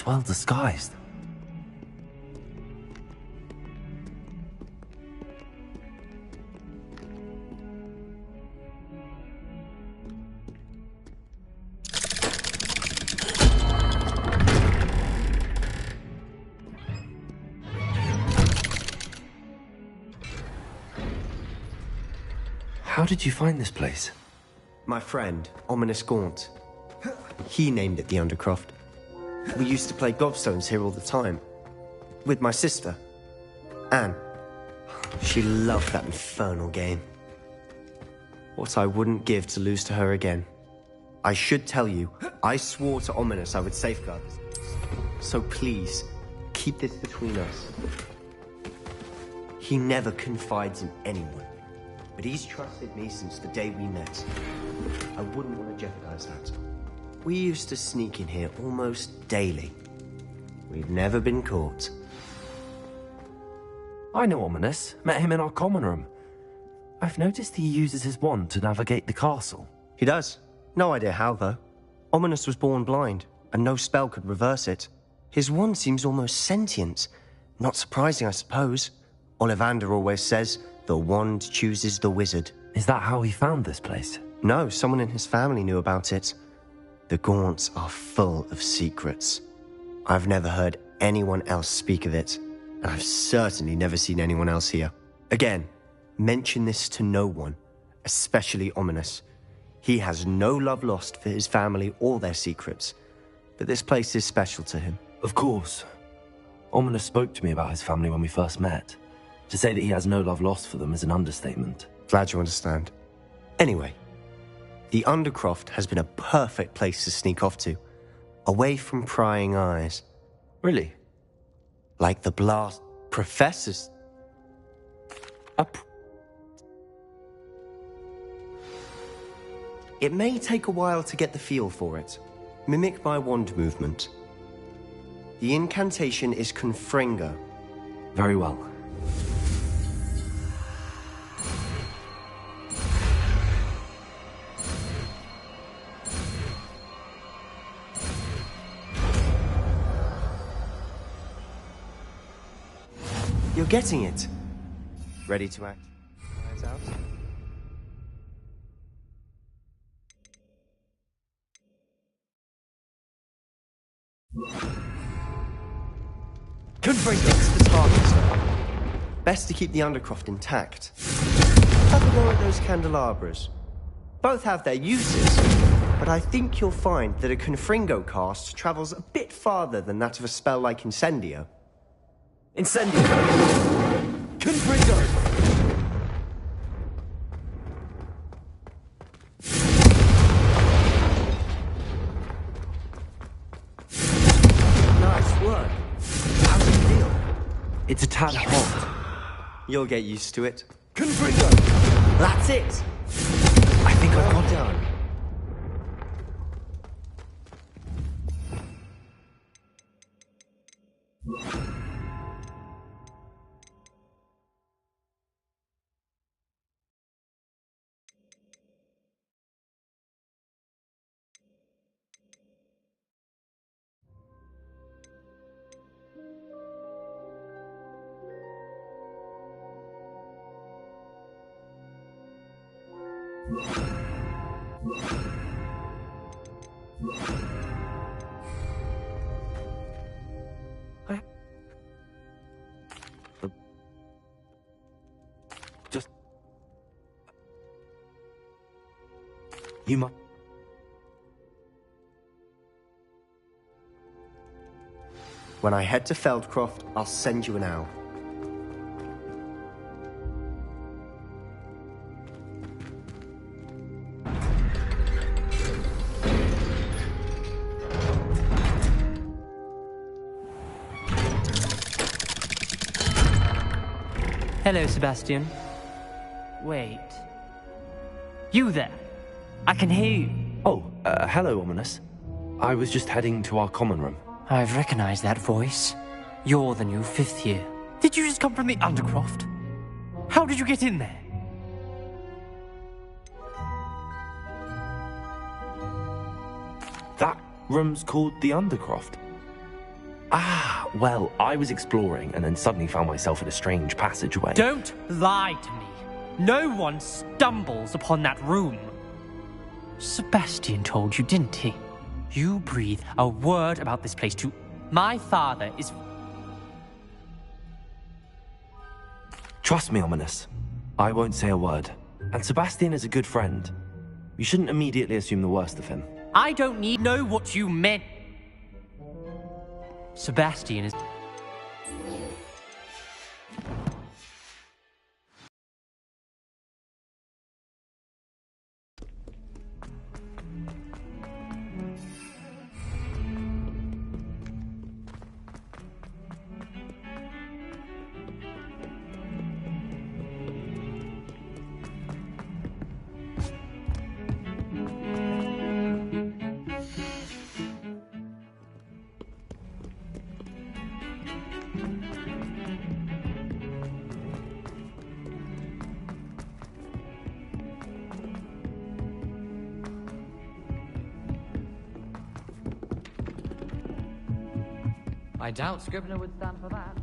It's well disguised. How did you find this place? My friend, Ominous Gaunt. He named it the Undercroft. We used to play gobstones here all the time. With my sister, Anne. She loved that infernal game. What I wouldn't give to lose to her again. I should tell you, I swore to Ominous I would safeguard this. So please, keep this between us. He never confides in anyone. But he's trusted me since the day we met. I wouldn't want to jeopardize that. We used to sneak in here almost daily. We've never been caught. I know Ominous. Met him in our common room. I've noticed he uses his wand to navigate the castle. He does. No idea how, though. Ominous was born blind, and no spell could reverse it. His wand seems almost sentient. Not surprising, I suppose. Ollivander always says, the wand chooses the wizard. Is that how he found this place? No, someone in his family knew about it. The Gaunts are full of secrets. I've never heard anyone else speak of it, and I've certainly never seen anyone else here. Again, mention this to no one, especially Ominous. He has no love lost for his family or their secrets, but this place is special to him. Of course. Ominous spoke to me about his family when we first met. To say that he has no love lost for them is an understatement. Glad you understand. Anyway, the Undercroft has been a perfect place to sneak off to, away from prying eyes. Really? Like the blast professors. It may take a while to get the feel for it. Mimic my wand movement. The incantation is Confringo. Very well. You're getting it. Ready to act? Eyes out. Confringo, it's the target. Best to keep the Undercroft intact. Have a go at those candelabras. Both have their uses, but I think you'll find that a Confringo cast travels a bit farther than that of a spell like Incendio. Incendio! Confringo! Nice work. How do you feel? It's a tad hot. You'll get used to it. Confringo! That's it! I think I've got it. Done. You might. When I head to Feldcroft, I'll send you an owl. Hello, Sebastian. Wait. You there? I can hear you. Oh, hello, Ominous. I was just heading to our common room. I've recognized that voice. You're the new 5th year. Did you just come from the Undercroft? How did you get in there? That room's called the Undercroft. Well, I was exploring and then suddenly found myself in a strange passageway. Don't lie to me. No one stumbles upon that room. Sebastian told you, didn't he? You breathe a word about this place to my father is... Trust me, Ominous. I won't say a word. And Sebastian is a good friend. You shouldn't immediately assume the worst of him. I don't need to know what you meant. Sebastian is... I doubt Scribner would stand for that.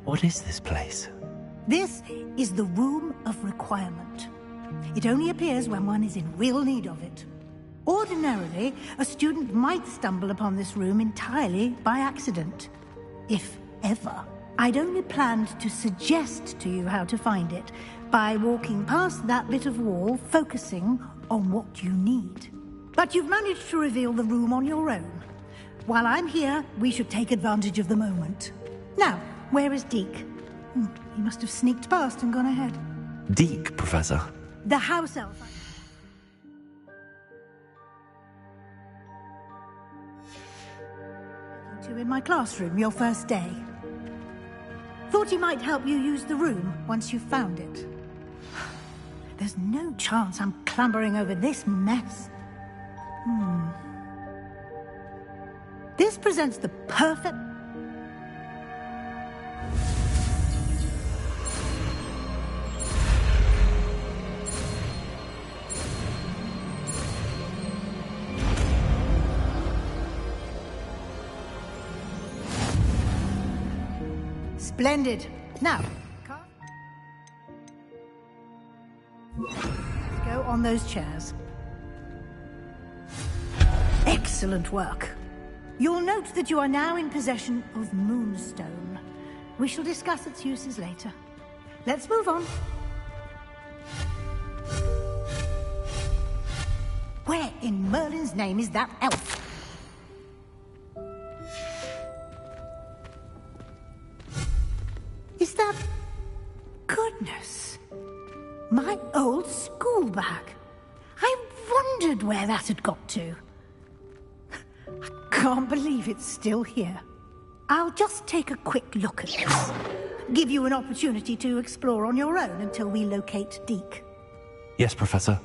What is this place? This is the Room of Requirement. It only appears when one is in real need of it. Ordinarily, a student might stumble upon this room entirely by accident. If ever. I'd only planned to suggest to you how to find it by walking past that bit of wall, focusing on what you need. But you've managed to reveal the room on your own. While I'm here, we should take advantage of the moment. Now, where is Deke? He must have sneaked past and gone ahead. Deke, Professor. The house elf. To in my classroom your first day. Thought he might help you use the room once you've found it. There's no chance I'm clambering over this mess. This presents the perfect... Splendid. Now, go on those chairs. Excellent work. You'll note that you are now in possession of Moonstone. We shall discuss its uses later. Let's move on. Where in Merlin's name is that elf? Is that... Goodness. My old school bag. I wondered where that had got to. I can't believe it's still here. I'll just take a quick look at this. Give you an opportunity to explore on your own until we locate Deke. Yes, Professor.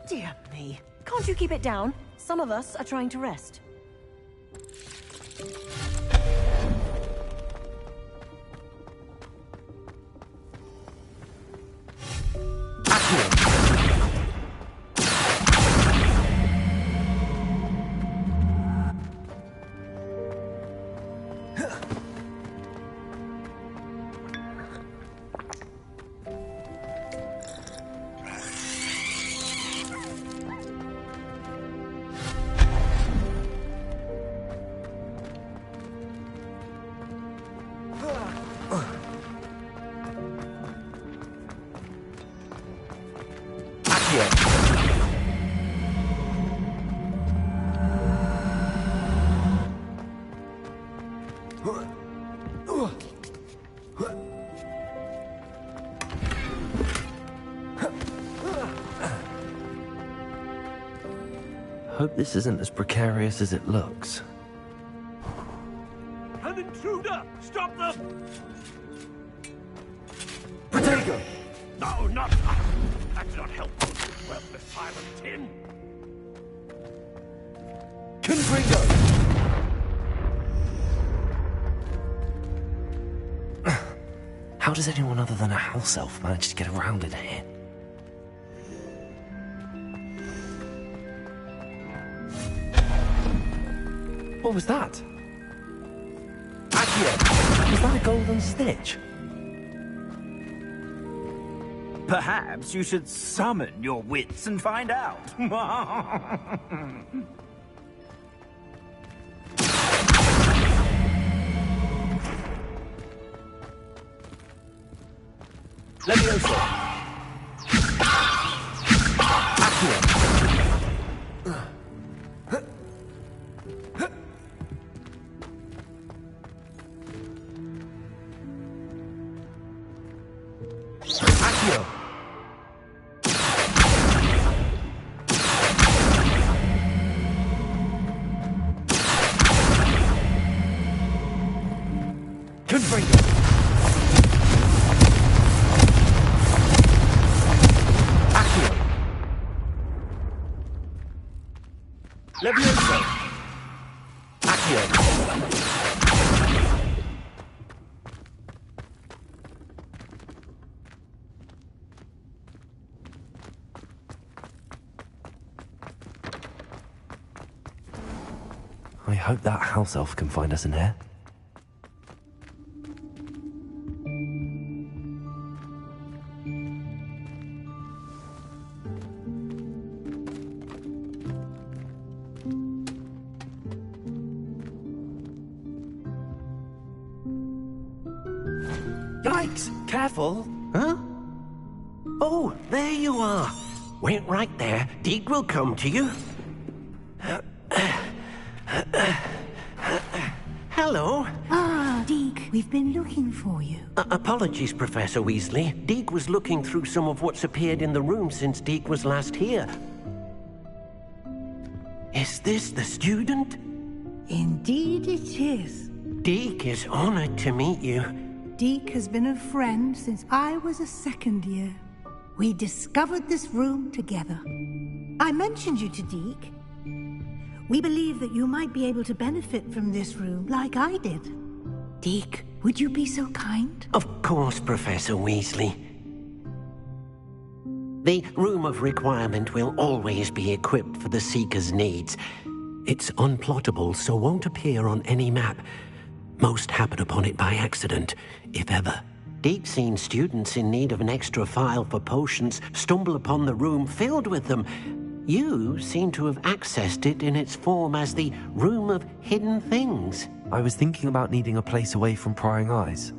Dear me. Can't you keep it down? Some of us are trying to rest. Hope this isn't as precarious as it looks. An intruder! Stop them! Protego! No, not... That's not helpful. Well, the silent tin. Confringo! How does anyone other than a house elf manage to get around in here? What was that? Accio! Was that a golden stitch? Perhaps you should summon your wits and find out. Levioso! Accio! Accio! Confringo! Accio! Levioso! Accio! I hope that house elf can find us in here. Yikes! Careful! Huh? Oh, there you are. Wait right there. Deek will come to you. Hello. Ah, Deke, we've been looking for you. Apologies, Professor Weasley. Deek was looking through some of what's appeared in the room since Deek was last here. Is this the student? Indeed it is. Deek is honored to meet you. Deke has been a friend since I was a second year. We discovered this room together. I mentioned you to Deke. We believe that you might be able to benefit from this room like I did. Deke, would you be so kind? Of course, Professor Weasley. The Room of Requirement will always be equipped for the Seeker's needs. It's unplottable, so won't appear on any map. Most happen upon it by accident, if ever. Deep seen students in need of an extra file for potions stumble upon the room filled with them. You seem to have accessed it in its form as the Room of Hidden Things. I was thinking about needing a place away from prying eyes.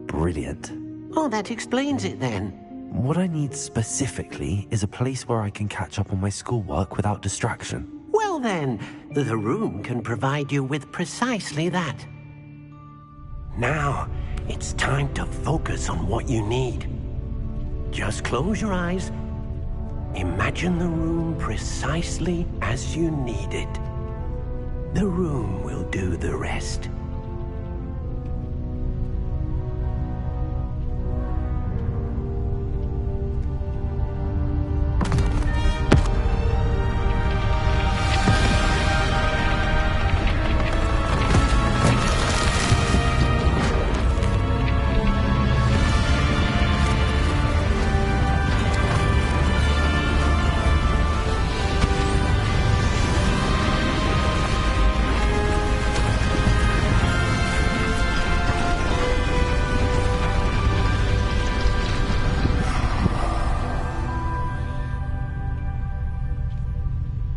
Brilliant. Oh, that explains it then. What I need specifically is a place where I can catch up on my schoolwork without distraction. Well then, the room can provide you with precisely that. Now, it's time to focus on what you need. Just close your eyes. Imagine the room precisely as you need it. The room will do the rest.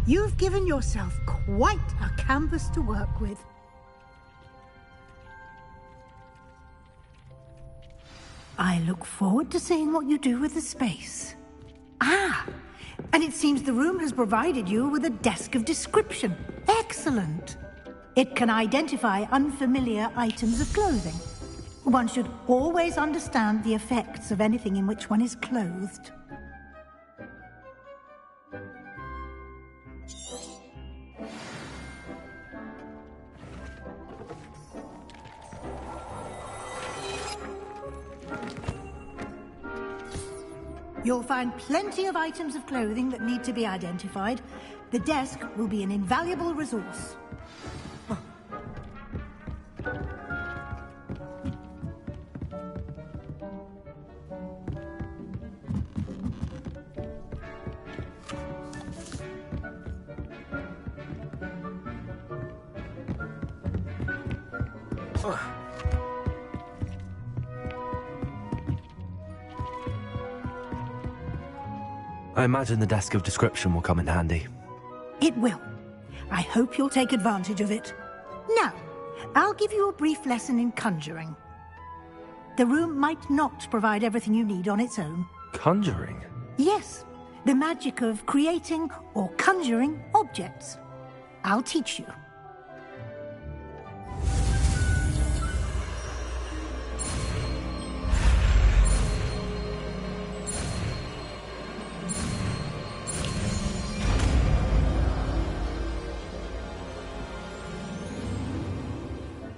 You've given yourself quite a canvas to work with. I look forward to seeing what you do with the space. Ah, and it seems the room has provided you with a desk of description. Excellent. It can identify unfamiliar items of clothing. One should always understand the effects of anything in which one is clothed. You'll find plenty of items of clothing that need to be identified. The desk will be an invaluable resource. I imagine the desk of description will come in handy. It will. I hope you'll take advantage of it. Now, I'll give you a brief lesson in conjuring. The room might not provide everything you need on its own. Conjuring? Yes, the magic of creating or conjuring objects. I'll teach you.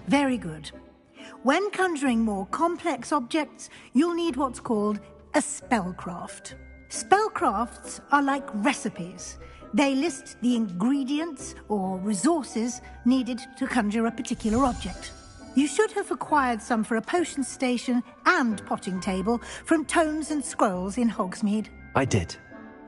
Very good. When conjuring more complex objects, you'll need what's called a spellcraft. Spellcrafts are like recipes. They list the ingredients or resources needed to conjure a particular object. You should have acquired some for a potion station and potting table from tomes and scrolls in Hogsmeade. I did.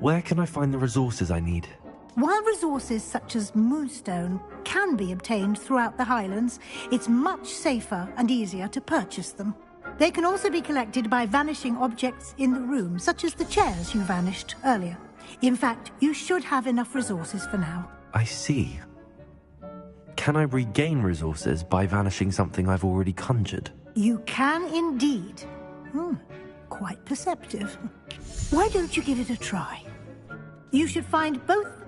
Where can I find the resources I need? While resources such as moonstone can be obtained throughout the Highlands, it's much safer and easier to purchase them. They can also be collected by vanishing objects in the room, such as the chairs you vanished earlier. In fact, you should have enough resources for now. I see. Can I regain resources by vanishing something I've already conjured? You can indeed. Quite perceptive. Why don't you give it a try? You should find both.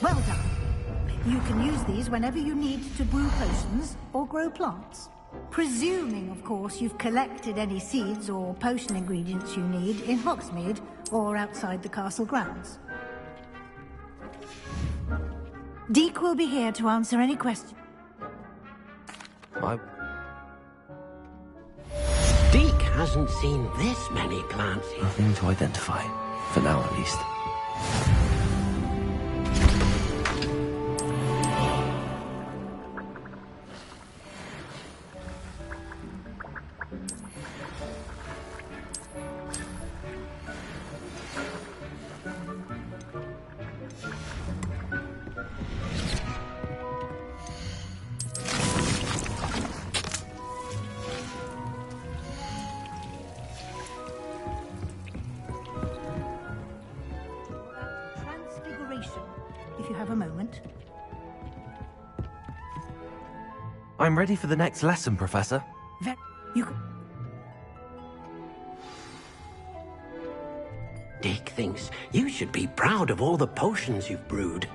Well done. You can use these whenever you need to brew potions or grow plants. Presuming, of course, you've collected any seeds or potion ingredients you need in Hogsmeade or outside the castle grounds. Deke will be here to answer any questions. Deke hasn't seen this many plants. Nothing to identify. For now, at least. If you have a moment. I'm ready for the next lesson, Professor. You... Deke thinks you should be proud of all the potions you've brewed.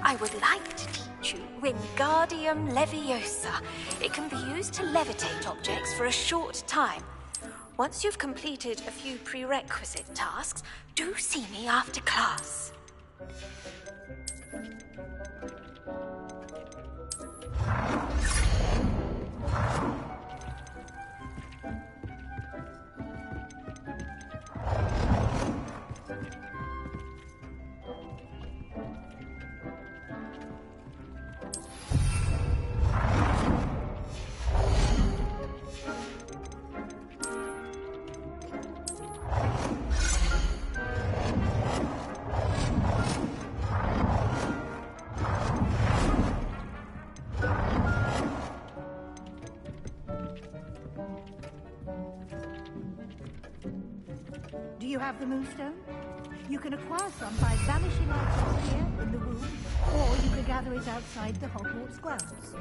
I would like to teach you Wingardium Leviosa. It can be used to levitate objects for a short time. Once you've completed a few prerequisite tasks, do see me after class. Do you have the moonstone? You can acquire some by vanishing items here in the room, or you can gather it outside the Hogwarts grounds.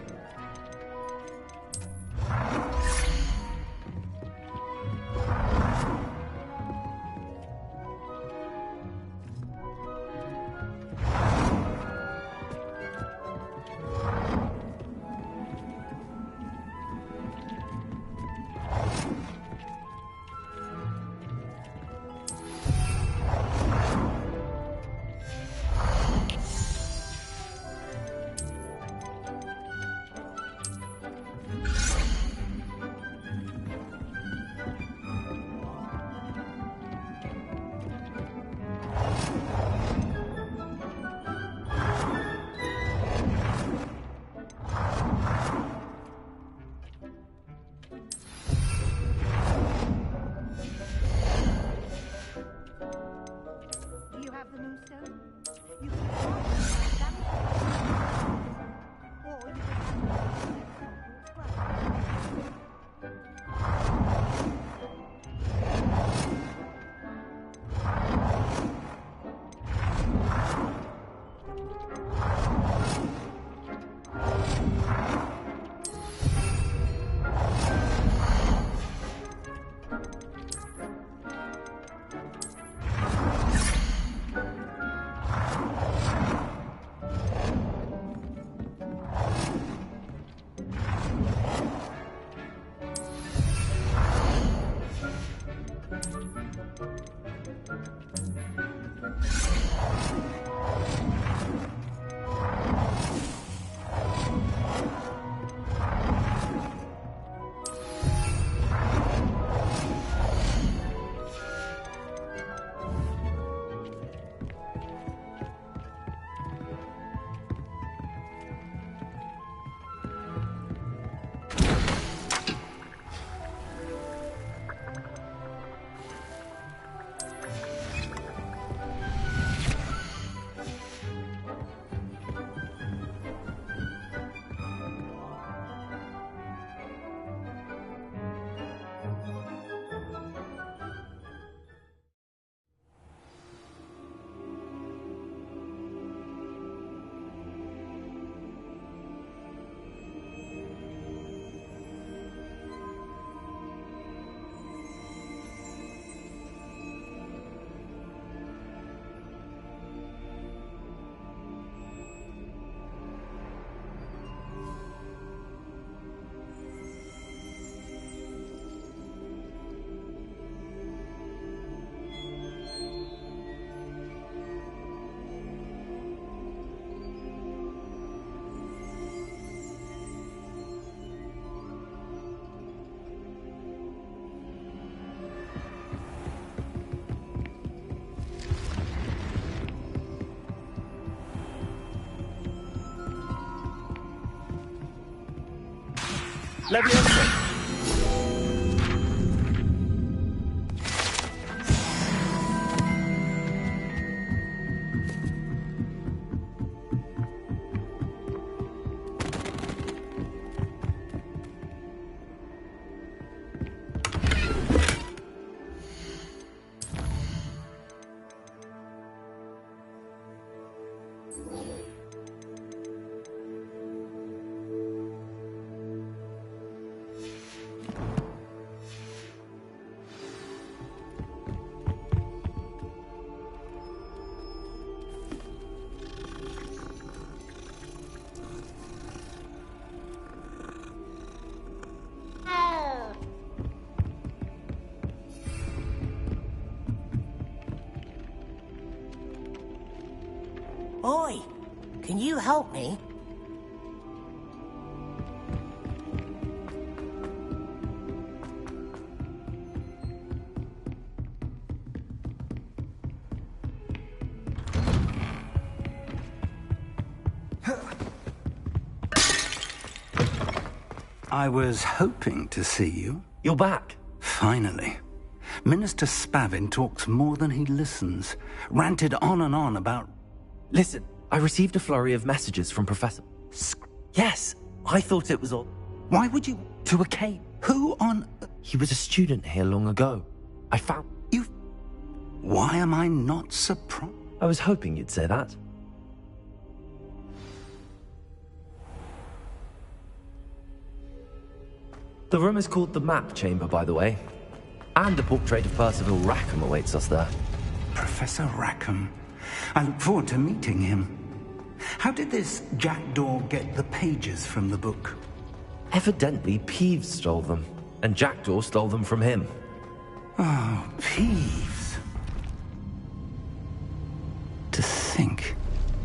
Leviosa! Oi, can you help me? I was hoping to see you. You're back. Finally. Minister Spavin talks more than he listens. Ranted on and on about... Listen, I received a flurry of messages from Professor... Yes, I thought it was all... Why would you... To a cave. Who on... He was a student here long ago. I found... You... Why am I not surprised? I was hoping you'd say that. The room is called the Map Chamber, by the way. And a portrait of Percival Rackham awaits us there. Professor Rackham. I look forward to meeting him. How did this jackdaw get the pages from the book? Evidently, Peeves stole them, and Jackdaw stole them from him. Oh, Peeves. To think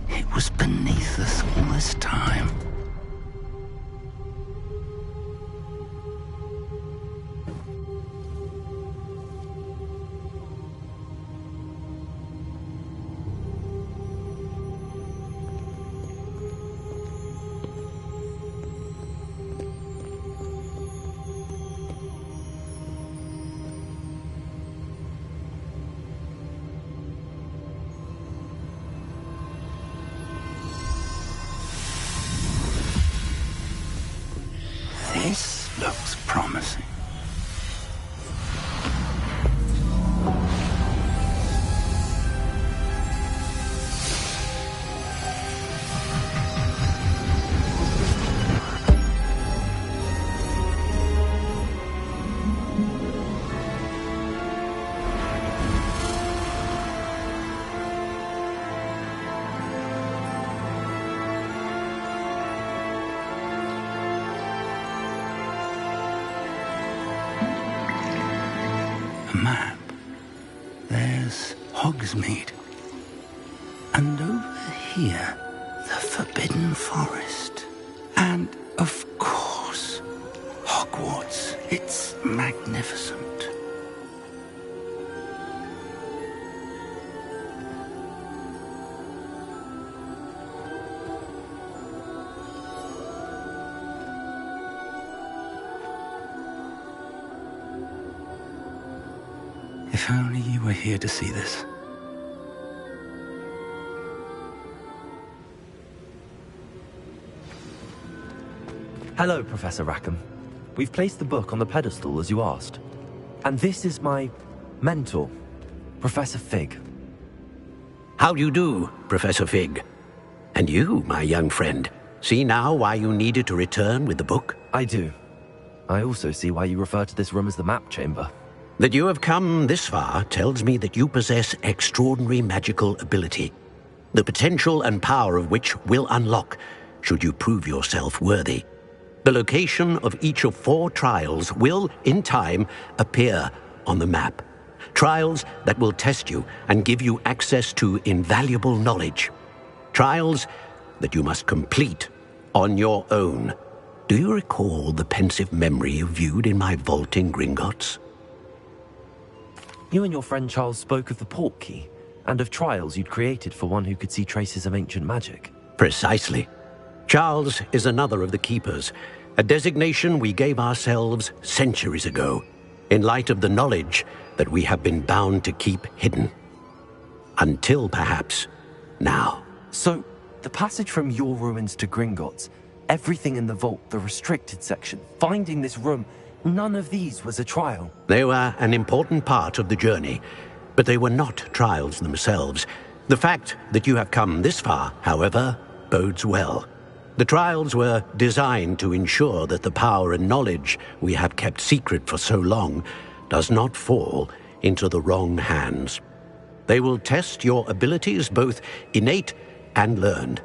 it was beneath us all this time. This looks promising. Map. There's Hogsmeade. And over here, the Forbidden Forest. And, of course, Hogwarts. It's magnificent. If only you were here to see this. Hello, Professor Rackham. We've placed the book on the pedestal as you asked. And this is my mentor, Professor Fig. How do you do, Professor Fig? And you, my young friend, see now why you needed to return with the book? I do. I also see why you refer to this room as the Map Chamber. That you have come this far tells me that you possess extraordinary magical ability, the potential and power of which will unlock should you prove yourself worthy. The location of each of 4 trials will, in time, appear on the map. Trials that will test you and give you access to invaluable knowledge. Trials that you must complete on your own. Do you recall the pensive memory you viewed in my vault in Gringotts? You and your friend Charles spoke of the Portkey, and of trials you'd created for one who could see traces of ancient magic. Precisely. Charles is another of the Keepers, a designation we gave ourselves centuries ago, in light of the knowledge that we have been bound to keep hidden. Until, perhaps, now. So, the passage from your ruins to Gringotts, everything in the vault, the restricted section, finding this room, none of these was a trial. They were an important part of the journey, but they were not trials themselves. The fact that you have come this far, however, bodes well. The trials were designed to ensure that the power and knowledge we have kept secret for so long does not fall into the wrong hands. They will test your abilities, both innate and learned.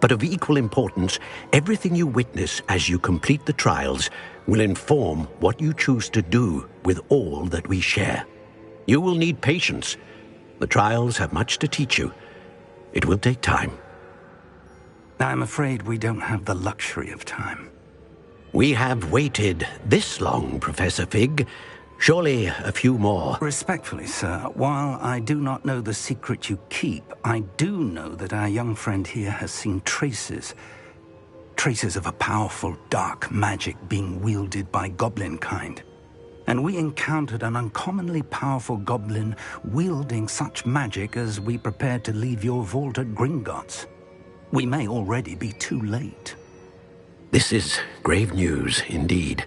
But of equal importance, everything you witness as you complete the trials will inform what you choose to do with all that we share. You will need patience. The trials have much to teach you. It will take time. I'm afraid we don't have the luxury of time. We have waited this long, Professor Fig. Surely a few more. Respectfully, sir, while I do not know the secret you keep, I do know that our young friend here has seen traces of a powerful dark magic being wielded by goblin kind. And we encountered an uncommonly powerful goblin wielding such magic as we prepared to leave your vault at Gringotts. We may already be too late. This is grave news indeed.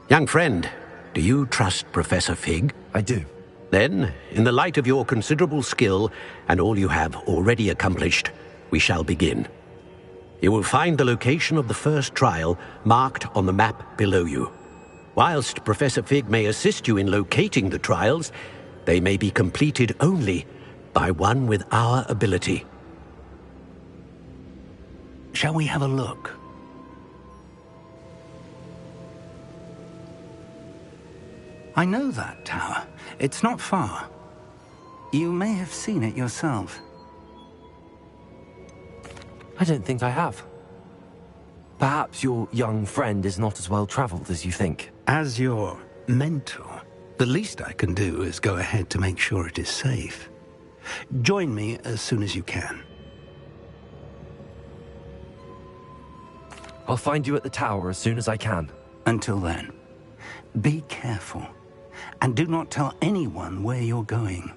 Young friend, do you trust Professor Fig? I do. Then, in the light of your considerable skill and all you have already accomplished, we shall begin. You will find the location of the first trial marked on the map below you. Whilst Professor Fig may assist you in locating the trials, they may be completed only by one with our ability. Shall we have a look? I know that tower. It's not far. You may have seen it yourself. I don't think I have. Perhaps your young friend is not as well traveled as you think. As your mentor, the least I can do is go ahead to make sure it is safe. Join me as soon as you can. I'll find you at the tower as soon as I can. Until then, be careful, and do not tell anyone where you're going.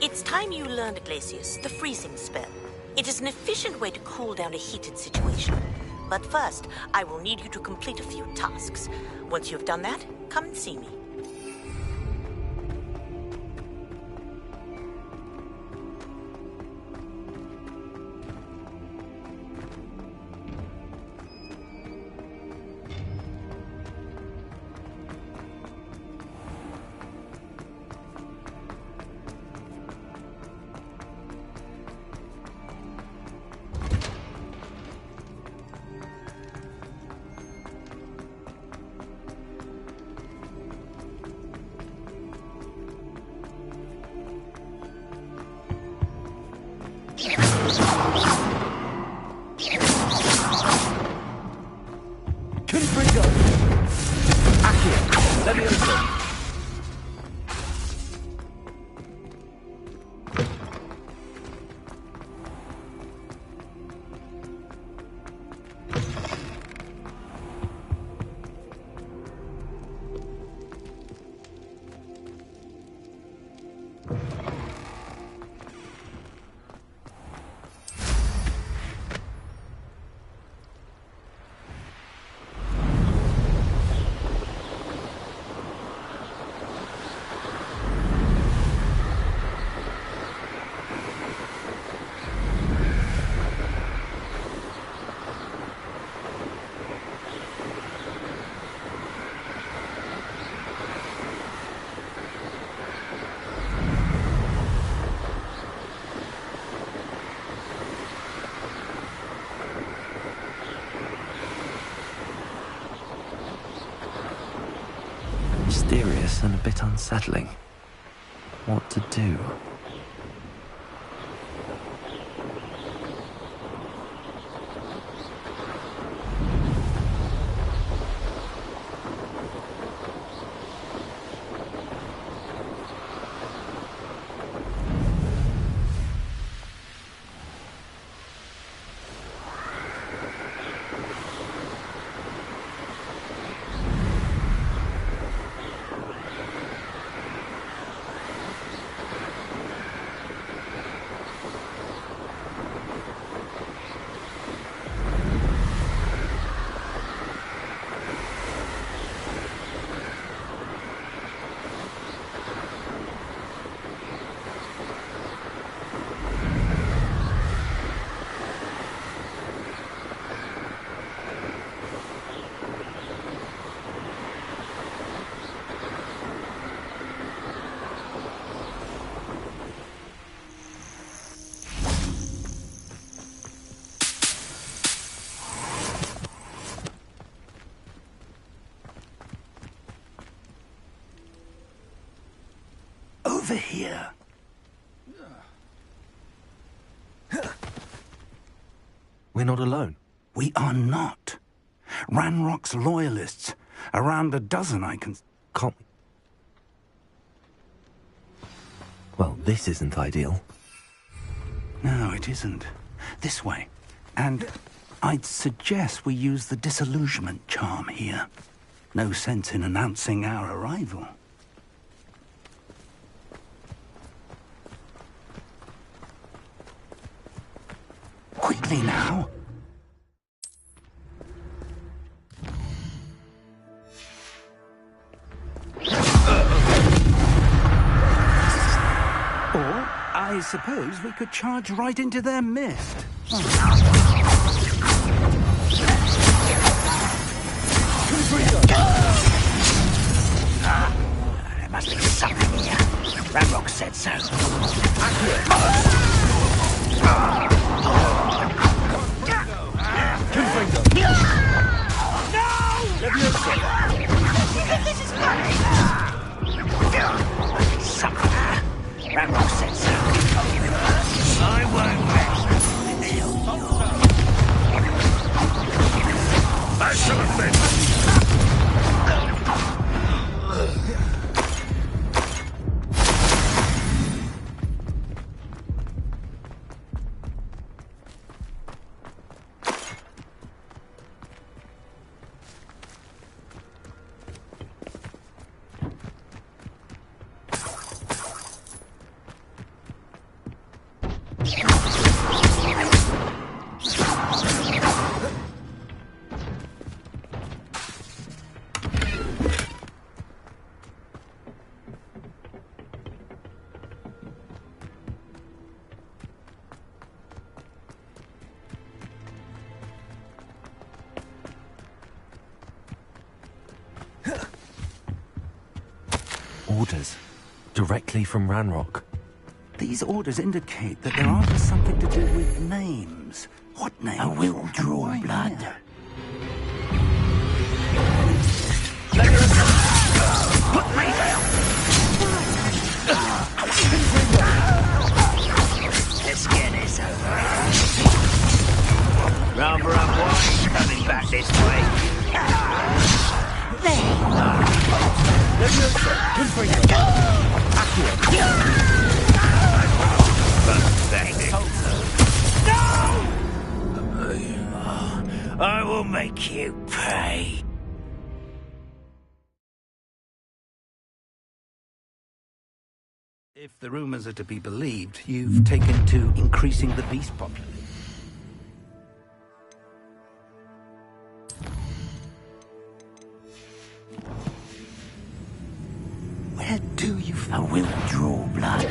It's time you learned, Glacius, the freezing spell. It is an efficient way to cool down a heated situation. But first, I will need you to complete a few tasks. Once you've done that, come and see me. mysterious and a bit unsettling. What to do? Over here. We're not alone. We are not. Ranrock's loyalists. Around a dozen, I can... Can't we? Well, this isn't ideal. No, it isn't. This way. And I'd suggest we use the disillusionment charm here. No sense in announcing our arrival. Quickly now. Or, I suppose we could charge right into their mist. There must be something here. Ranrock said so. This is funny. Something. Ranrock said so. I won't rest until I shall have been. Orders. Directly from Ranrock. These orders indicate that they're after something to do with names. What names? I will draw Why blood. here? Put me down. Let's get this over. Rather unwise coming back this way. I will make you pay. If the rumors are to be believed, you've taken to increasing the beast population. Where do you... I will draw blood.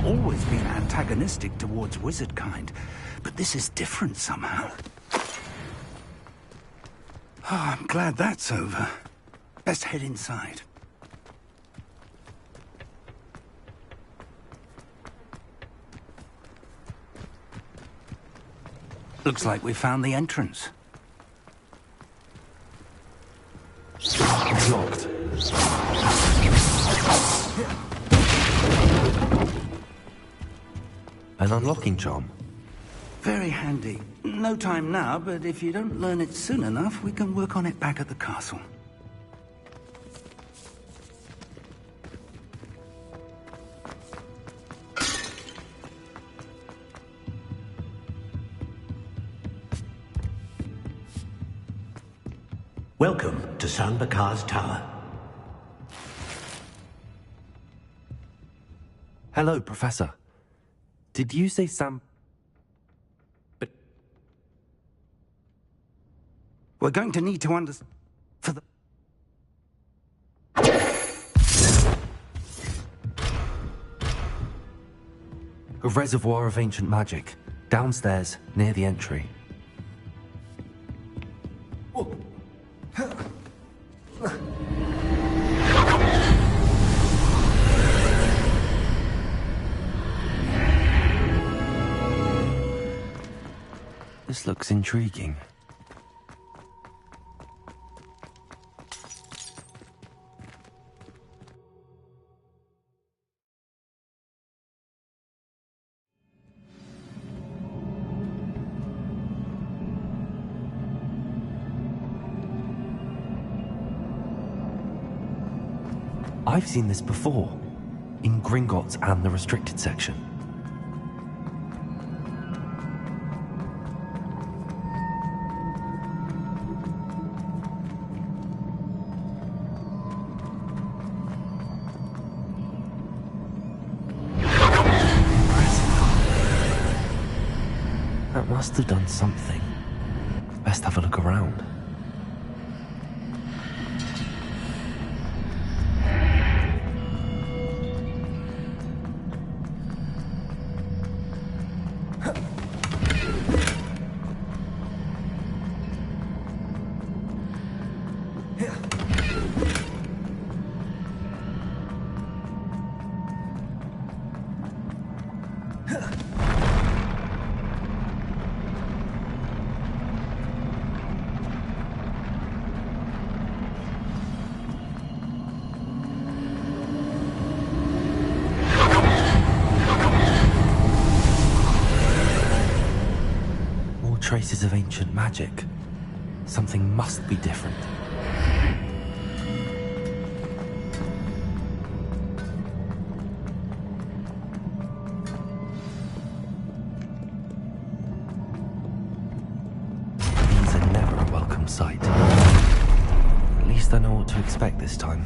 always been antagonistic towards wizard kind, but this is different somehow. Oh, I'm glad that's over. Best head inside. Looks like we found the entrance. It's locked. An unlocking charm. Very handy. No time now, but if you don't learn it soon enough, we can work on it back at the castle. Welcome to San Bakar's Tower. Hello, Professor. Did you say Sam... We're going to need to understand... for the... A reservoir of ancient magic. Downstairs, near the entry. This looks intriguing. I've seen this before, in Gringotts and the restricted section. That must have done something. Best have a look around. Traces of ancient magic. Something must be different. These are never a welcome sight. At least I know what to expect this time.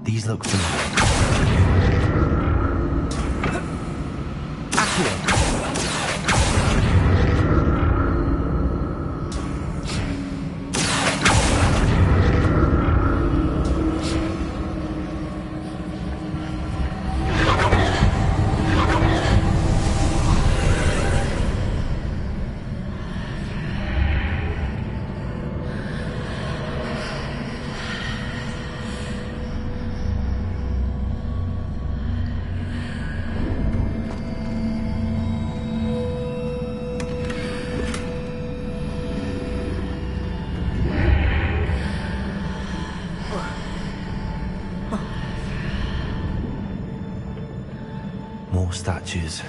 These look familiar. more statues.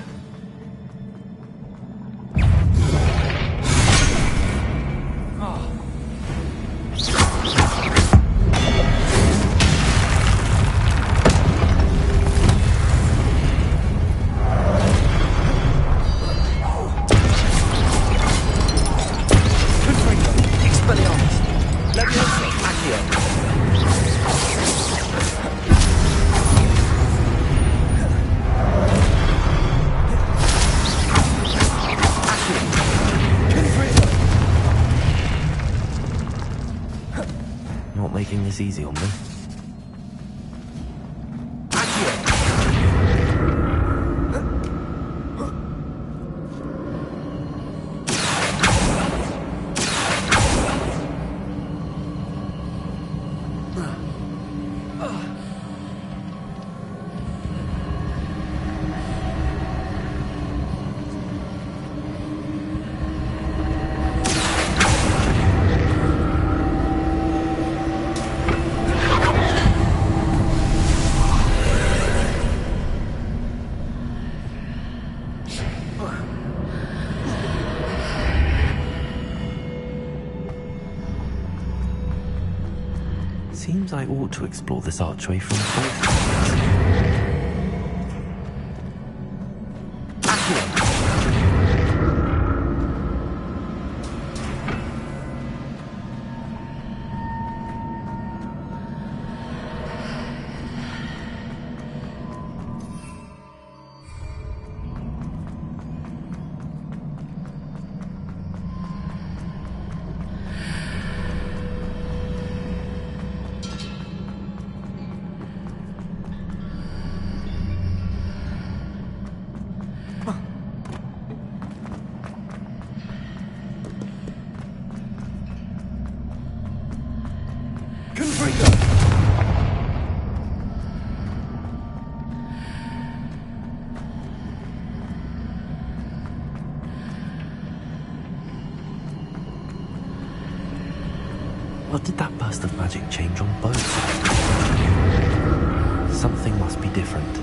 Not making this easy on me. Seems I ought to explore this archway from both sides. What did that burst of magic change on both sides? Something must be different.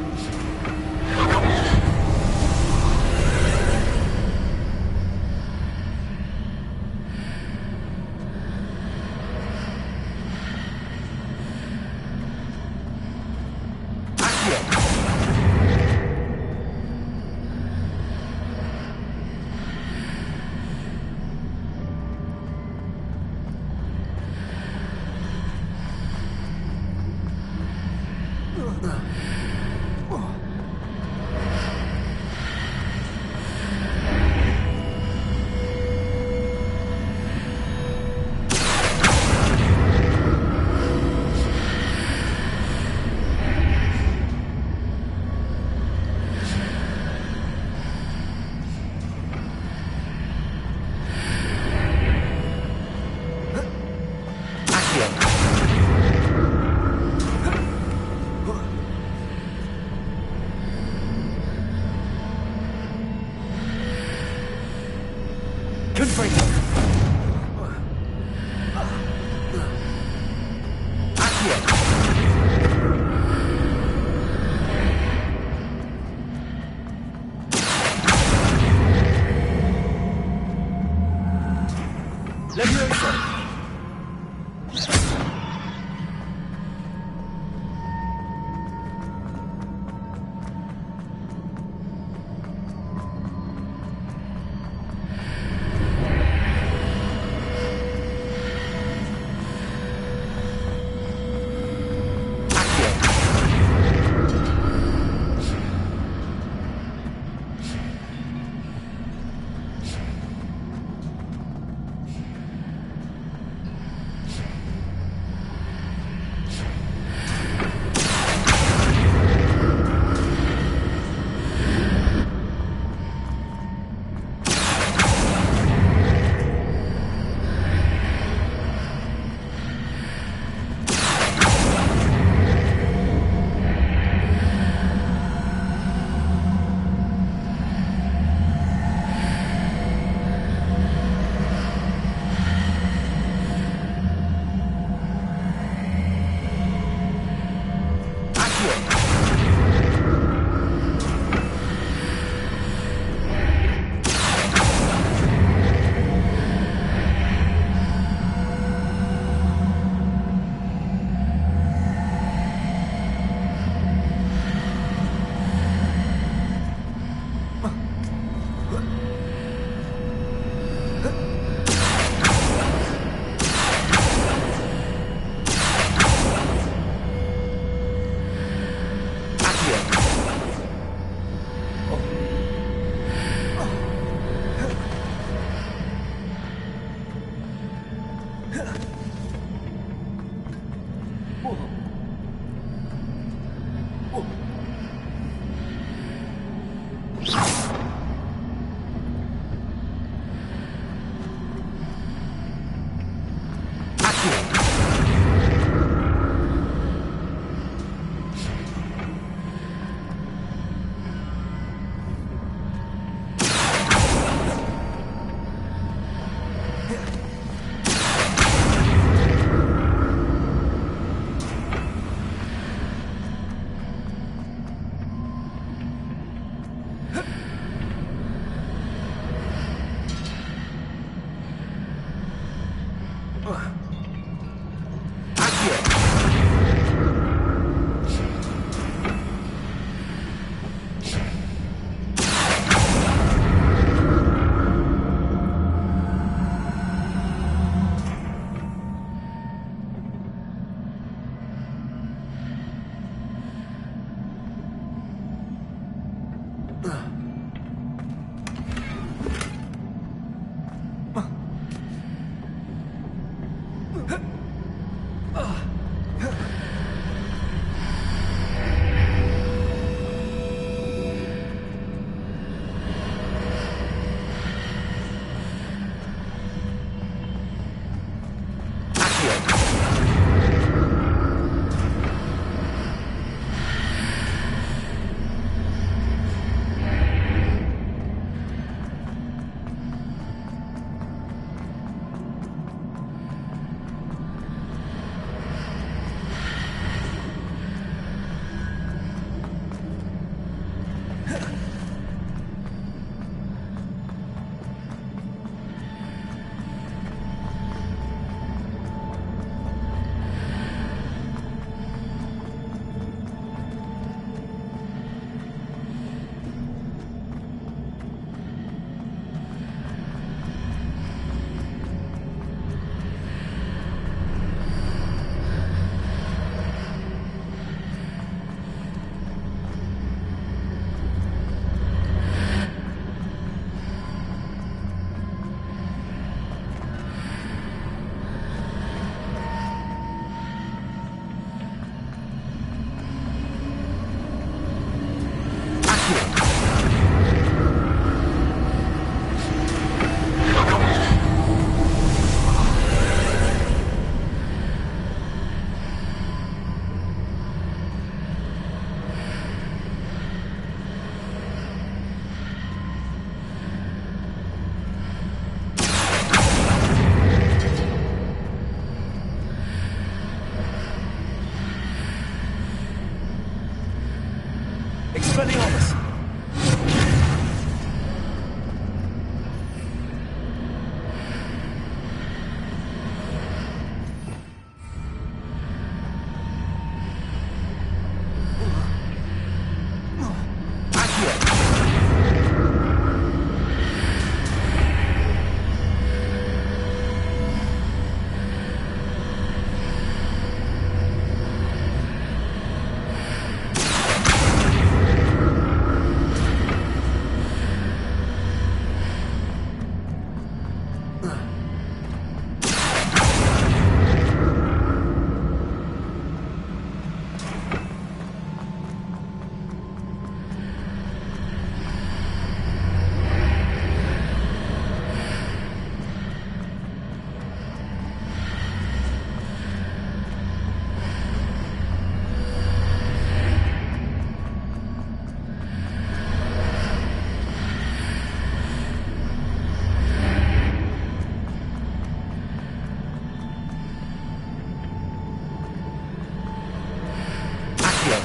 We'll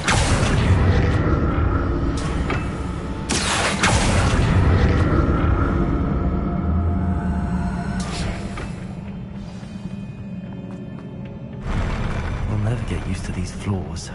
never get used to these floors.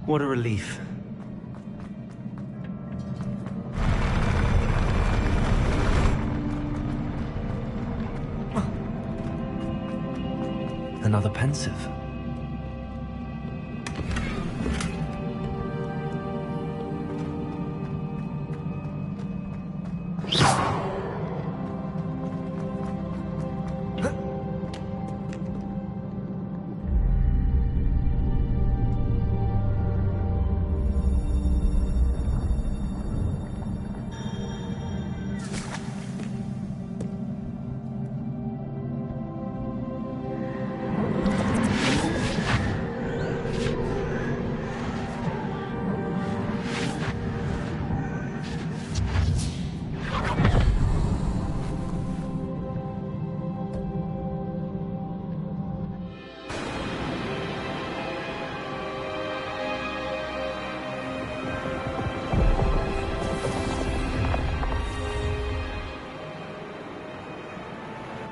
What a relief. Another pensive.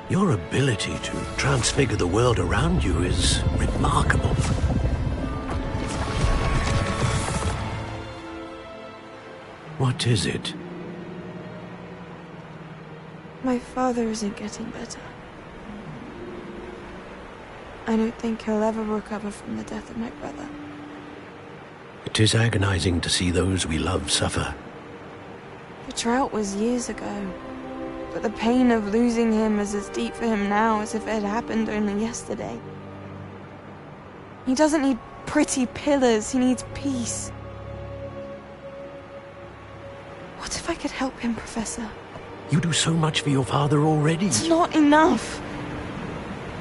Your ability to transfigure the world around you is remarkable. What is it? My father isn't getting better. I don't think he'll ever recover from the death of my brother. It is agonizing to see those we love suffer. The drought was years ago, but the pain of losing him is as deep for him now as if it had happened only yesterday. He doesn't need pretty pillars, he needs peace. What if I could help him, Professor? You do so much for your father already. It's not enough.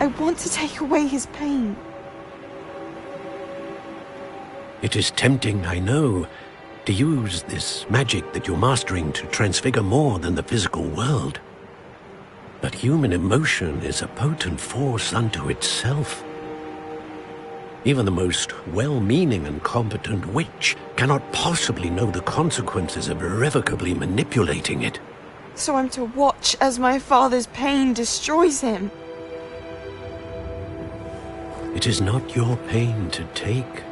I want to take away his pain. It is tempting, I know, to use this magic that you're mastering to transfigure more than the physical world. But human emotion is a potent force unto itself. Even the most well-meaning and competent witch cannot possibly know the consequences of irrevocably manipulating it. So I'm to watch as my father's pain destroys him. It is not your pain to take.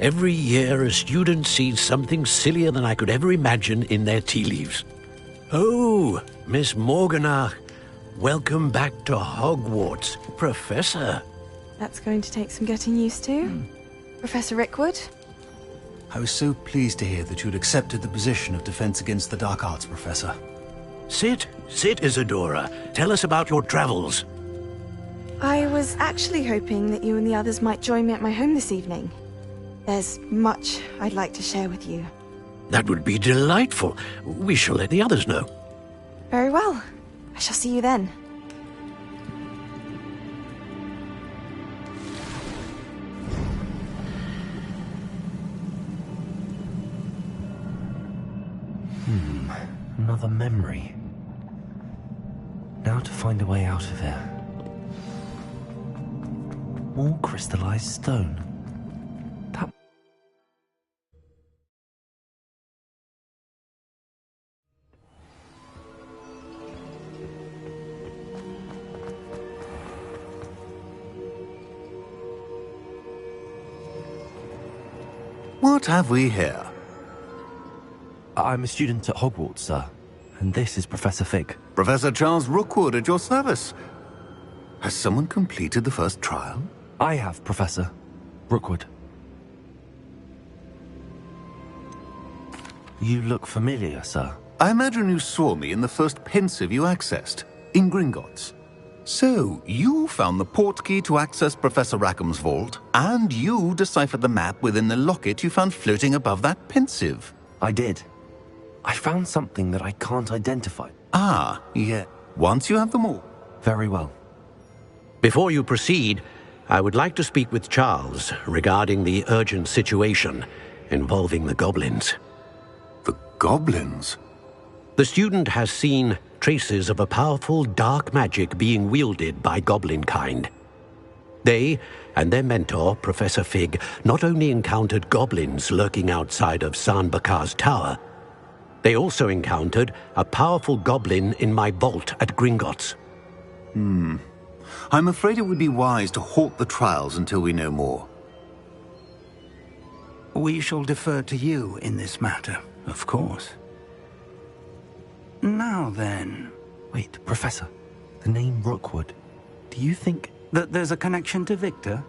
Every year, a student sees something sillier than I could ever imagine in their tea leaves. Oh, Miss Morganach, welcome back to Hogwarts, Professor. That's going to take some getting used to. Professor Rickwood? I was so pleased to hear that you'd accepted the position of Defense Against the Dark Arts, Professor. Sit, Isadora. Tell us about your travels. I was actually hoping that you and the others might join me at my home this evening. There's much I'd like to share with you. That would be delightful. We shall let the others know. Very well. I shall see you then. Another memory. Now to find a way out of here. More crystallized stone. That... What have we here? I'm a student at Hogwarts, sir. And this is Professor Fig. Professor Charles Rookwood at your service. Has someone completed the first trial? I have, Professor Rookwood. You look familiar, sir. I imagine you saw me in the first pensive you accessed, in Gringotts. So, you found the portkey to access Professor Rackham's vault, and you deciphered the map within the locket you found floating above that pensive. I did. I found something that I can't identify. Ah, yeah. Once you have them all. Very well. Before you proceed, I would like to speak with Charles regarding the urgent situation involving the goblins. The goblins? The student has seen traces of a powerful dark magic being wielded by goblin kind. They and their mentor, Professor Fig, not only encountered goblins lurking outside of San Bakar's tower, they also encountered a powerful goblin in my vault at Gringotts. I'm afraid it would be wise to halt the trials until we know more. We shall defer to you in this matter, of course. Now then... Wait, Professor. The name Rookwood. Do you think... that there's a connection to Victor?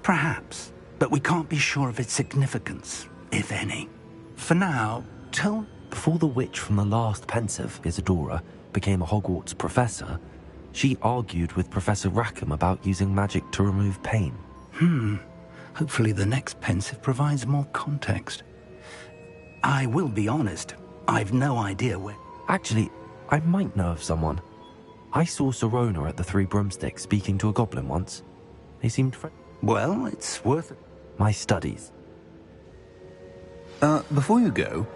Perhaps, but we can't be sure of its significance, if any. For now, tell... Before the witch from the last pensive, Isadora, became a Hogwarts professor, she argued with Professor Rackham about using magic to remove pain. Hopefully the next pensive provides more context. I will be honest, I've no idea where... Actually, I might know of someone. I saw Sirona at the Three Broomsticks speaking to a goblin once. They seemed Well, it's worth it. My studies. Before you go...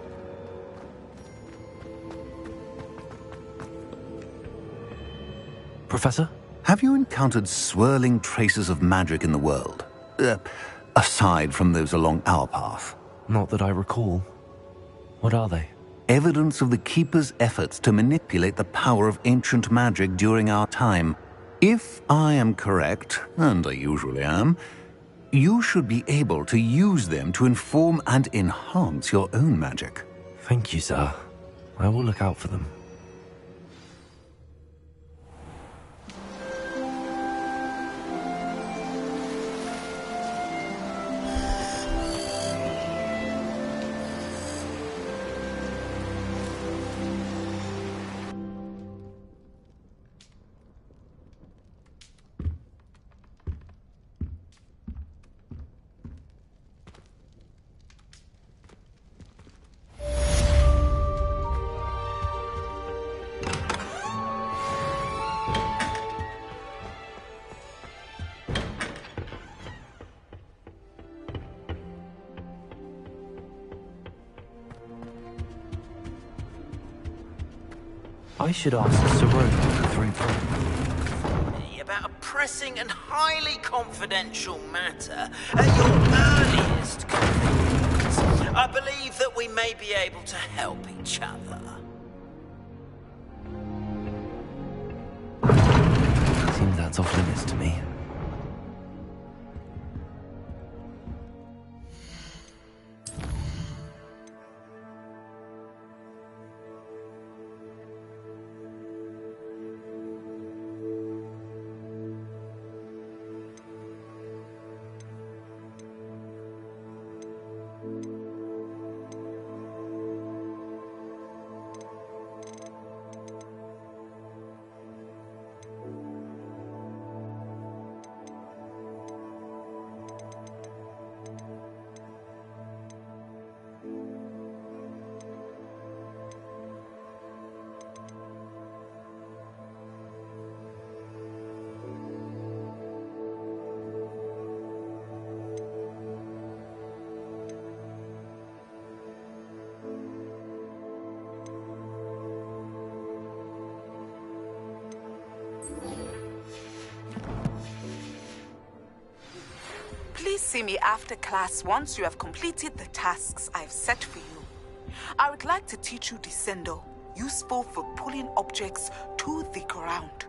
Professor? Have you encountered swirling traces of magic in the world? Aside from those along our path? Not that I recall. What are they? Evidence of the Keeper's efforts to manipulate the power of ancient magic during our time. If I am correct, and I usually am, you should be able to use them to inform and enhance your own magic. Thank you, sir. I will look out for them. I should ask Sirona the Three Broomsticks. About a pressing and highly confidential matter at your earliest convenience. I believe that we may be able to help each other. Seems that's off limits to me. Please see me after class once you have completed the tasks I've set for you. I would like to teach you Descendo, useful for pulling objects to the ground.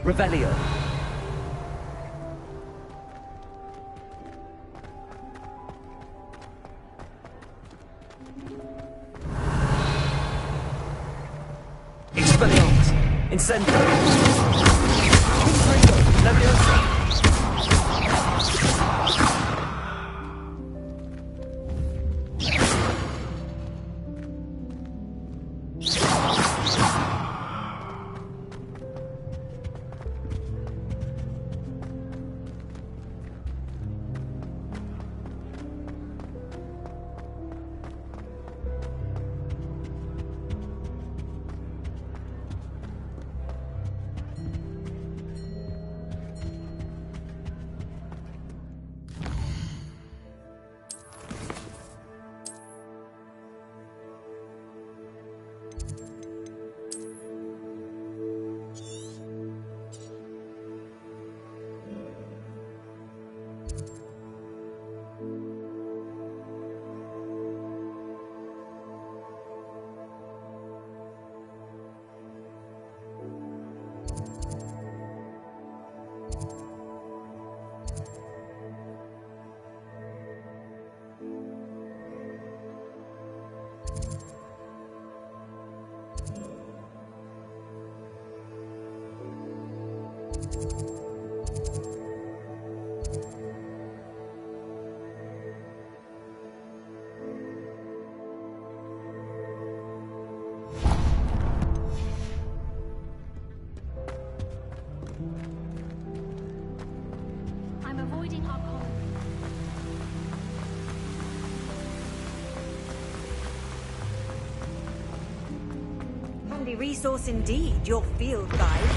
Revelio. Expelliarmus. Incendio. Incendio. Leviosa. I'm avoiding our colony. Handy resource indeed, your field guide.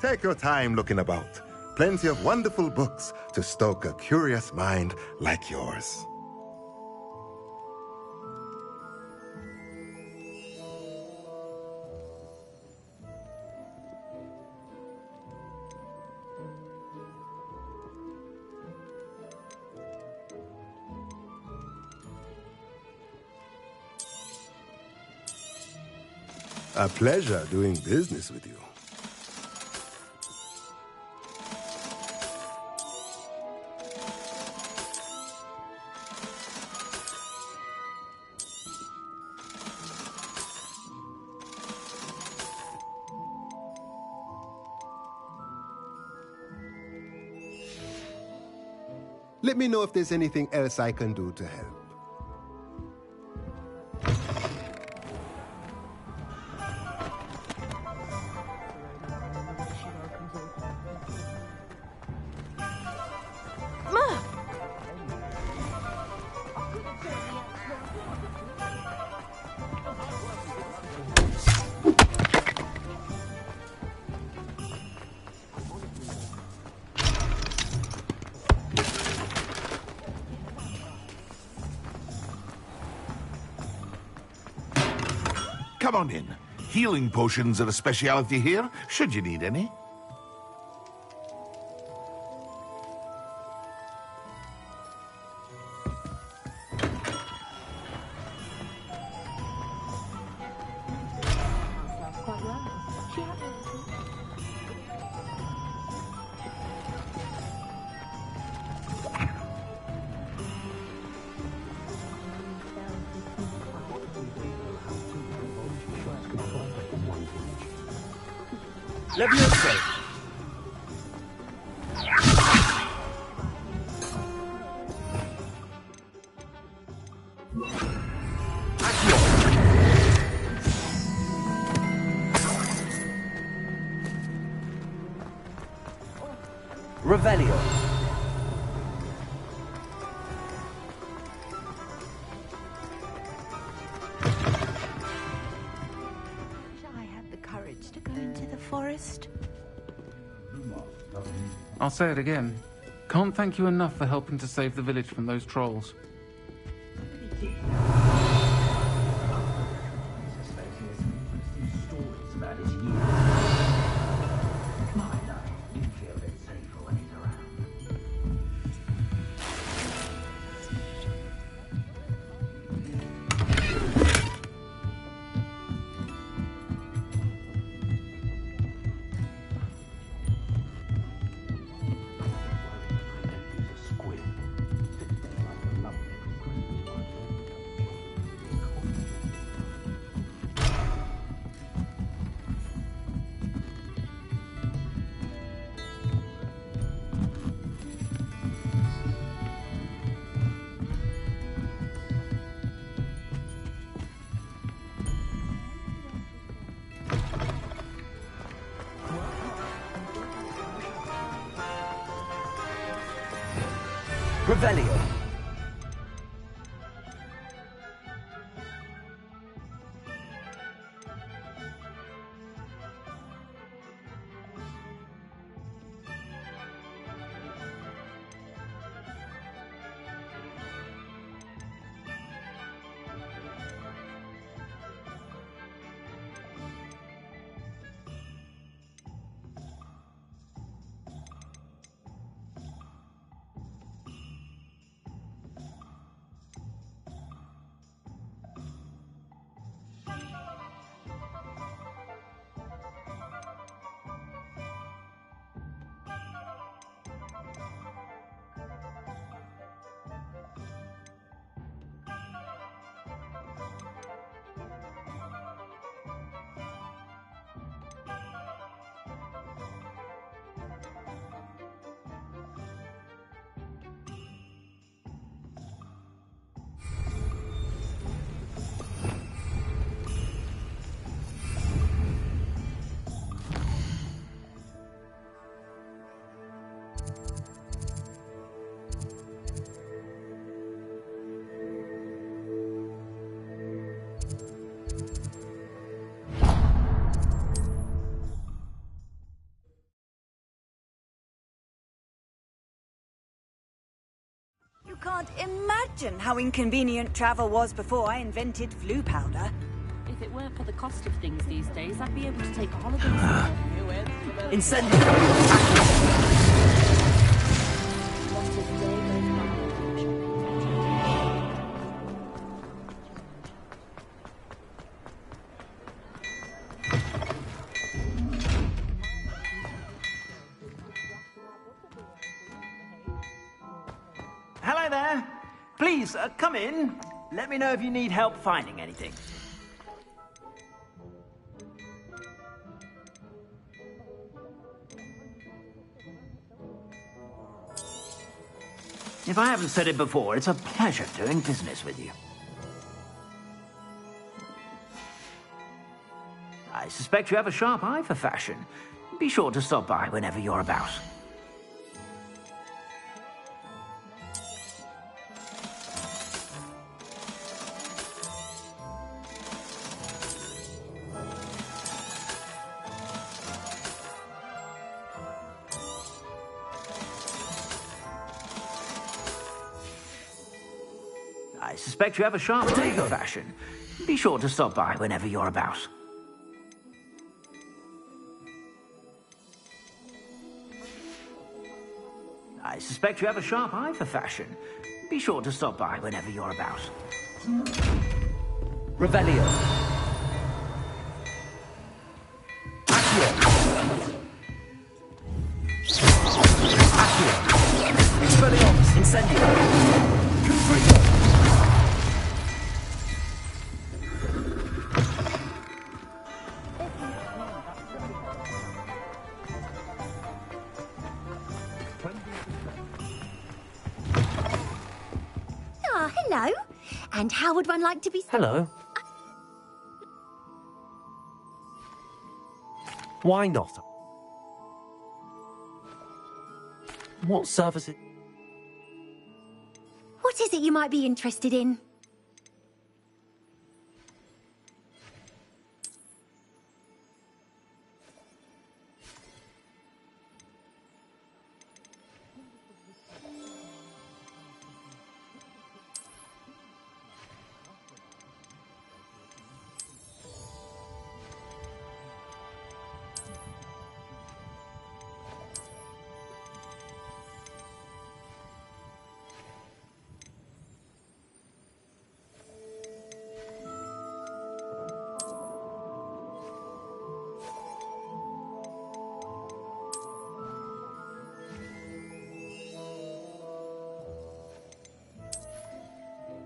Take your time looking about. Plenty of wonderful books to stoke a curious mind like yours. A pleasure doing business with you. Let me know if there's anything else I can do to help. Come on in. Healing potions are a speciality here, should you need any. Leviosa! Revelio. I had the courage to go into the forest. I'll say it again. Can't thank you enough for helping to save the village from those trolls. Revelio. You can't imagine how inconvenient travel was before I invented flu powder. If it weren't for the cost of things these days, I'd be able to take a holiday. Hello there. Please, come in. Let me know if you need help finding anything. If I haven't said it before, it's a pleasure doing business with you. I suspect you have a sharp eye for fashion. Be sure to stop by whenever you're about. I suspect you have a sharp eye for fashion. Be sure to stop by whenever you're about. I suspect you have a sharp eye for fashion. Be sure to stop by whenever you're about. Revelio. Expelliarmus, incendio. Hello. And how would one like to be... Hello. Why not? What services? What is it you might be interested in?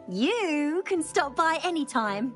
You can stop by any time.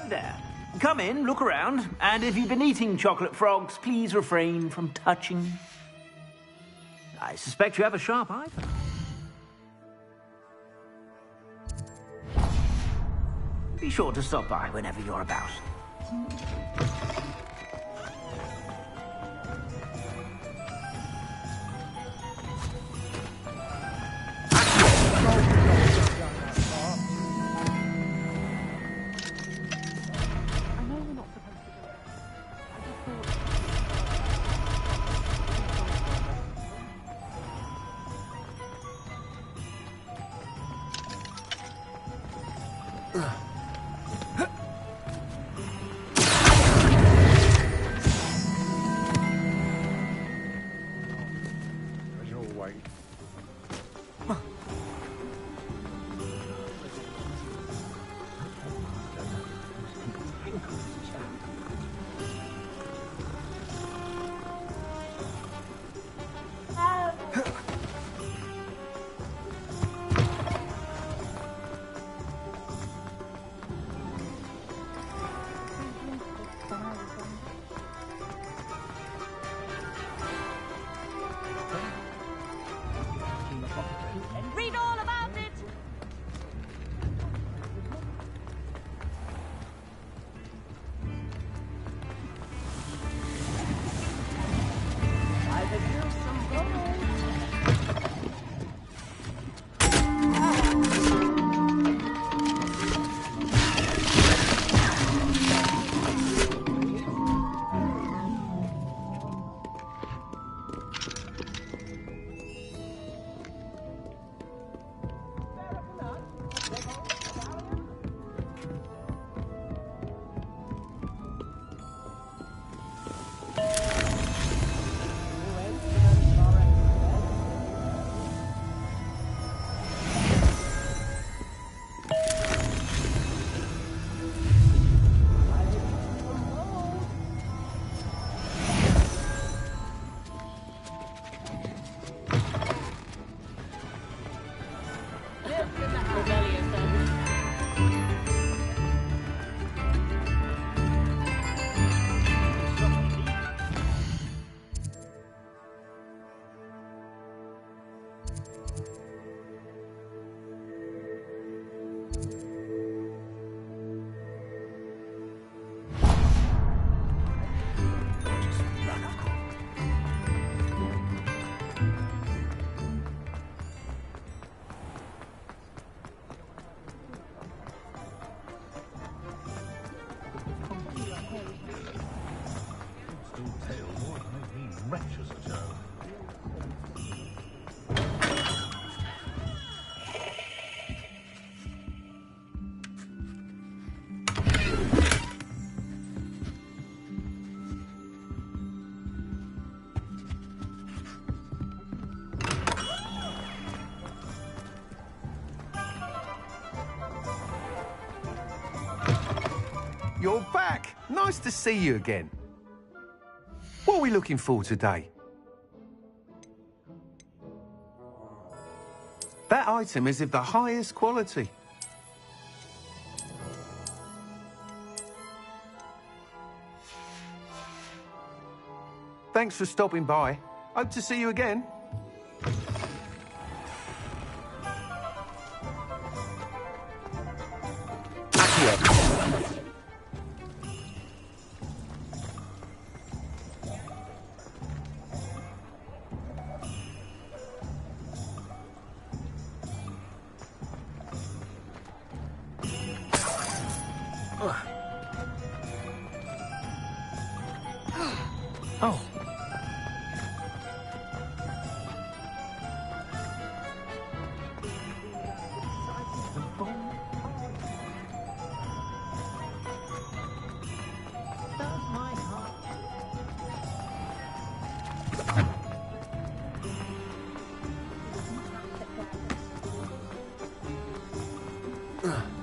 There. Come in, look around, and if you've been eating chocolate frogs, please refrain from touching. I suspect you have a sharp eye for them. Be sure to stop by whenever you're about. Read all about it! I could use some gold. you're back. Nice to see you again. What are we looking for today? That item is of the highest quality. Thanks for stopping by. Hope to see you again. Oh. Ugh.